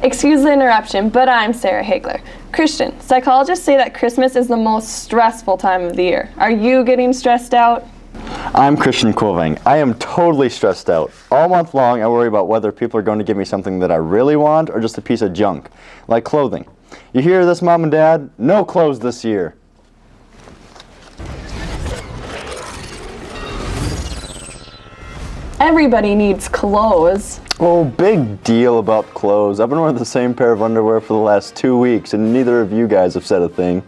Excuse the interruption, but I'm Sarah Hagler. Christian, psychologists say that Christmas is the most stressful time of the year. Are you getting stressed out? I'm Christian Quilving. I am totally stressed out. All month long, I worry about whether people are going to give me something that I really want or just a piece of junk, like clothing. You hear this, Mom and Dad? No clothes this year. Everybody needs clothes. Oh, big deal about clothes. I've been wearing the same pair of underwear for the last 2 weeks, and neither of you guys have said a thing.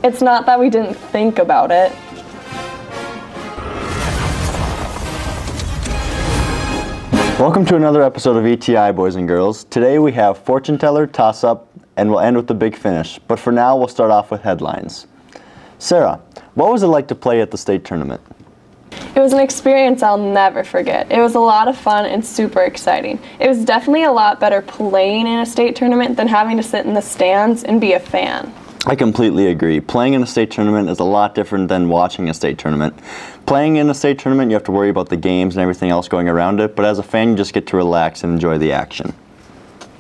It's not that we didn't think about it. Welcome to another episode of ETI, boys and girls. Today we have fortune teller, toss-up, and we'll end with the big finish. But for now, we'll start off with headlines. Sarah, what was it like to play at the state tournament? It was an experience I'll never forget. It was a lot of fun and super exciting. It was definitely a lot better playing in a state tournament than having to sit in the stands and be a fan. I completely agree. Playing in a state tournament is a lot different than watching a state tournament. Playing in a state tournament, you have to worry about the games and everything else going around it, but as a fan, you just get to relax and enjoy the action.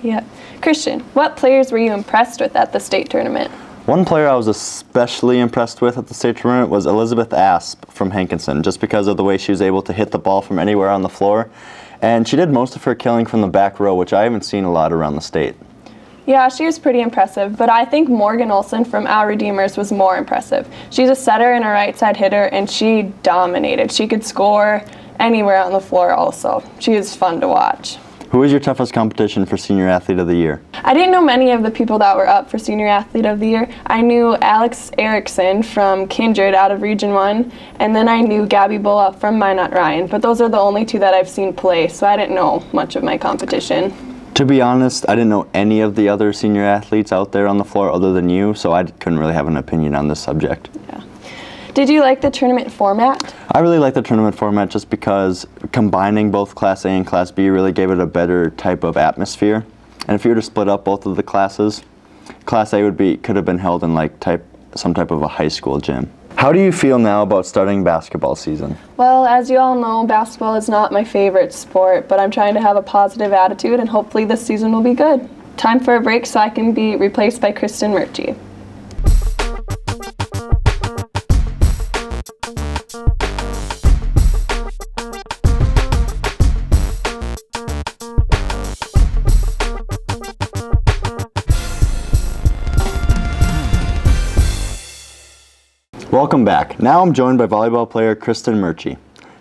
Yeah. Christian, what players were you impressed with at the state tournament? One player I was especially impressed with at the state tournament was Elizabeth Asp from Hankinson, just because of the way she was able to hit the ball from anywhere on the floor. And she did most of her killing from the back row, which I haven't seen a lot around the state. Yeah, she was pretty impressive, but I think Morgan Olson from Our Redeemers was more impressive. She's a setter and a right side hitter, and she dominated. She could score anywhere on the floor also. She was fun to watch. Who was your toughest competition for Senior Athlete of the Year? I didn't know many of the people that were up for Senior Athlete of the Year. I knew Alex Erickson from Kindred out of Region 1, and then I knew Gabby Bulla from Minot Ryan, but those are the only two that I've seen play, so I didn't know much of my competition. To be honest, I didn't know any of the other senior athletes out there on the floor other than you, so I couldn't really have an opinion on this subject. Yeah. Did you like the tournament format? I really like the tournament format just because combining both Class A and Class B really gave it a better type of atmosphere. And if you were to split up both of the classes, Class A could have been held in some type of a high school gym. How do you feel now about starting basketball season? Well, as you all know, basketball is not my favorite sport, but I'm trying to have a positive attitude, and hopefully this season will be good. Time for a break so I can be replaced by Kristen Murchie. Welcome back. Now I'm joined by volleyball player Kristen Murchie.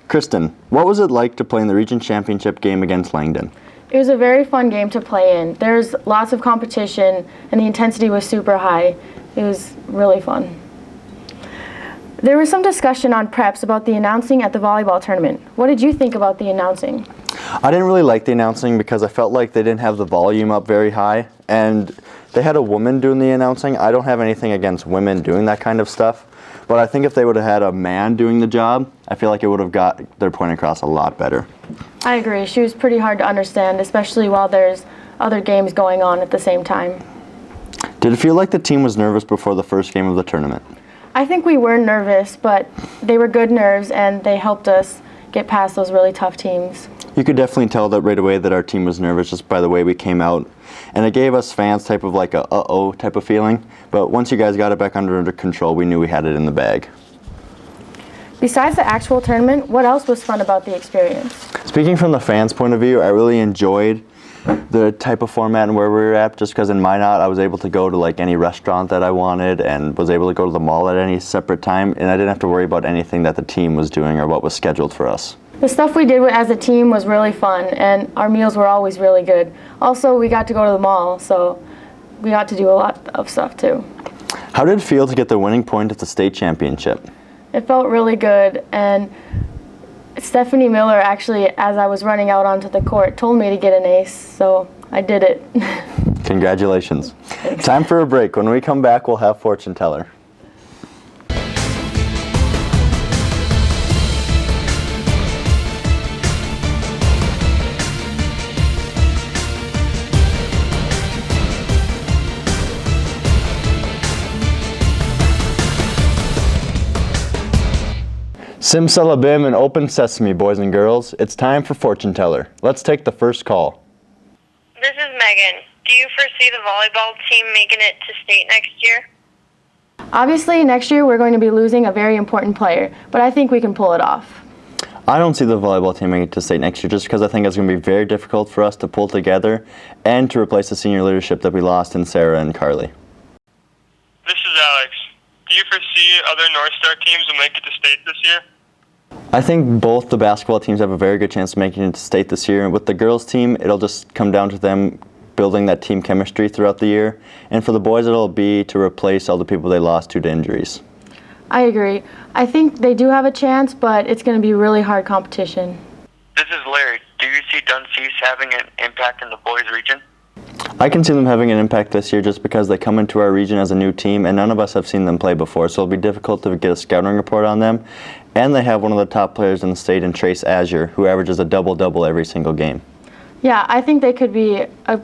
Kristen, what was it like to play in the region championship game against Langdon? It was a very fun game to play in. There's lots of competition and the intensity was super high. It was really fun. There was some discussion on preps about the announcing at the volleyball tournament. What did you think about the announcing? I didn't really like the announcing because I felt like they didn't have the volume up very high, and they had a woman doing the announcing. I don't have anything against women doing that kind of stuff, but I think if they would have had a man doing the job, I feel like it would have got their point across a lot better. I agree. She was pretty hard to understand, especially while there's other games going on at the same time. Did it feel like the team was nervous before the first game of the tournament? I think we were nervous, but they were good nerves and they helped us get past those really tough teams. You could definitely tell that right away that our team was nervous just by the way we came out. And it gave us fans type of like a uh-oh type of feeling. But once you guys got it back under control, we knew we had it in the bag. Besides the actual tournament, what else was fun about the experience? Speaking from the fans' point of view, I really enjoyed the type of format and where we were at, just because in Minot I was able to go to like any restaurant that I wanted and was able to go to the mall at any separate time, and I didn't have to worry about anything that the team was doing or what was scheduled for us. The stuff we did as a team was really fun, and our meals were always really good. Also, we got to go to the mall, so we got to do a lot of stuff too. How did it feel to get the winning point at the state championship? It felt really good, and Stephanie Miller actually, as I was running out onto the court, told me to get an ace, so I did it. Congratulations. Thanks. Time for a break. When we come back, we'll have fortune teller. Simsalabim and open sesame, boys and girls. It's time for fortune teller. Let's take the first call. This is Megan. Do you foresee the volleyball team making it to state next year? Obviously, next year we're going to be losing a very important player, but I think we can pull it off. I don't see the volleyball team making it to state next year just because I think it's going to be very difficult for us to pull together and to replace the senior leadership that we lost in Sarah and Carly. This is Alex. Do you foresee other North Star teams will make it to state this year? I think both the basketball teams have a very good chance of making it to state this year. And with the girls team, it'll just come down to them building that team chemistry throughout the year. And for the boys, it'll be to replace all the people they lost due to injuries. I agree. I think they do have a chance, but it's going to be really hard competition. This is Larry. Do you see Dunseas having an impact in the boys' region? I can see them having an impact this year just because they come into our region as a new team and none of us have seen them play before, so it'll be difficult to get a scouting report on them. And they have one of the top players in the state in Trace Azure, who averages a double-double every single game. Yeah, I think they could be a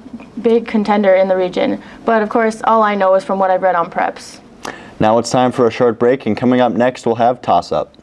big contender in the region, but of course all I know is from what I've read on preps. Now it's time for a short break, and coming up next we'll have toss-up.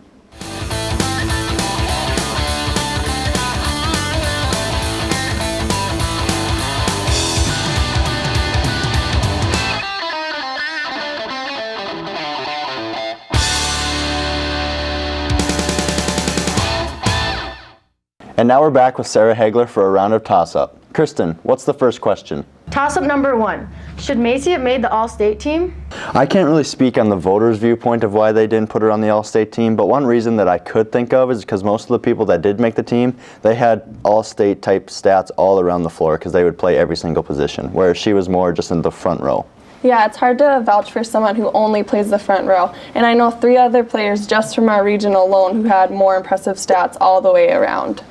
And now we're back with Sarah Hagler for a round of toss-up. Kristen, what's the first question? Toss-up number 1. Should Macy have made the All-State team? I can't really speak on the voters' viewpoint of why they didn't put her on the All-State team, but one reason that I could think of is because most of the people that did make the team, they had All-State type stats all around the floor because they would play every single position, whereas she was more just in the front row. Yeah, it's hard to vouch for someone who only plays the front row. And I know 3 other players just from our region alone who had more impressive stats all the way around.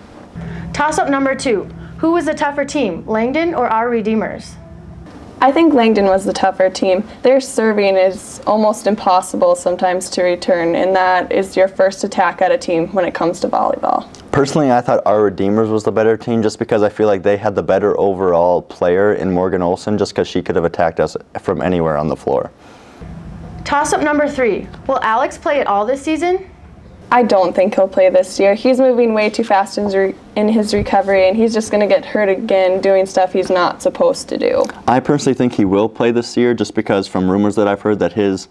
Toss-up number 2. Who was the tougher team, Langdon or our Redeemers? I think Langdon was the tougher team. Their serving is almost impossible sometimes to return, and that is your first attack at a team when it comes to volleyball. Personally, I thought our Redeemers was the better team just because I feel like they had the better overall player in Morgan Olson just because she could have attacked us from anywhere on the floor. Toss-up number 3. Will Alex play at all this season? I don't think he'll play this year. He's moving way too fast in his recovery, and he's just going to get hurt again doing stuff he's not supposed to do. I personally think he will play this year just because from rumors that I've heard that his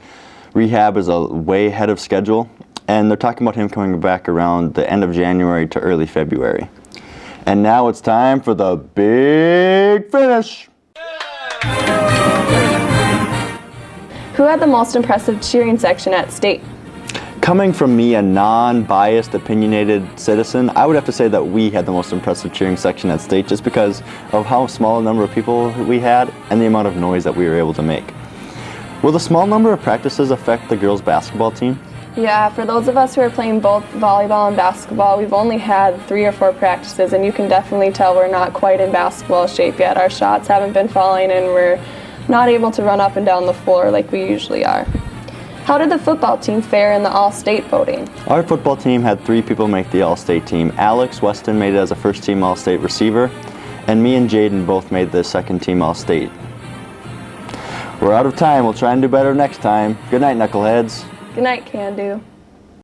rehab is way ahead of schedule, and they're talking about him coming back around the end of January to early February. And now it's time for the big finish. Who had the most impressive cheering section at state? Coming from me, a non-biased, opinionated citizen, I would have to say that we had the most impressive cheering section at state just because of how small a number of people we had and the amount of noise that we were able to make. Will the small number of practices affect the girls' basketball team? Yeah, for those of us who are playing both volleyball and basketball, we've only had 3 or 4 practices, and you can definitely tell we're not quite in basketball shape yet. Our shots haven't been falling, and we're not able to run up and down the floor like we usually are. How did the football team fare in the All-State voting? Our football team had 3 people make the All-State team. Alex Weston made it as a first-team All-State receiver, and me and Jaden both made the second-team All-State. We're out of time. We'll try and do better next time. Good night, knuckleheads. Good night, Can Do.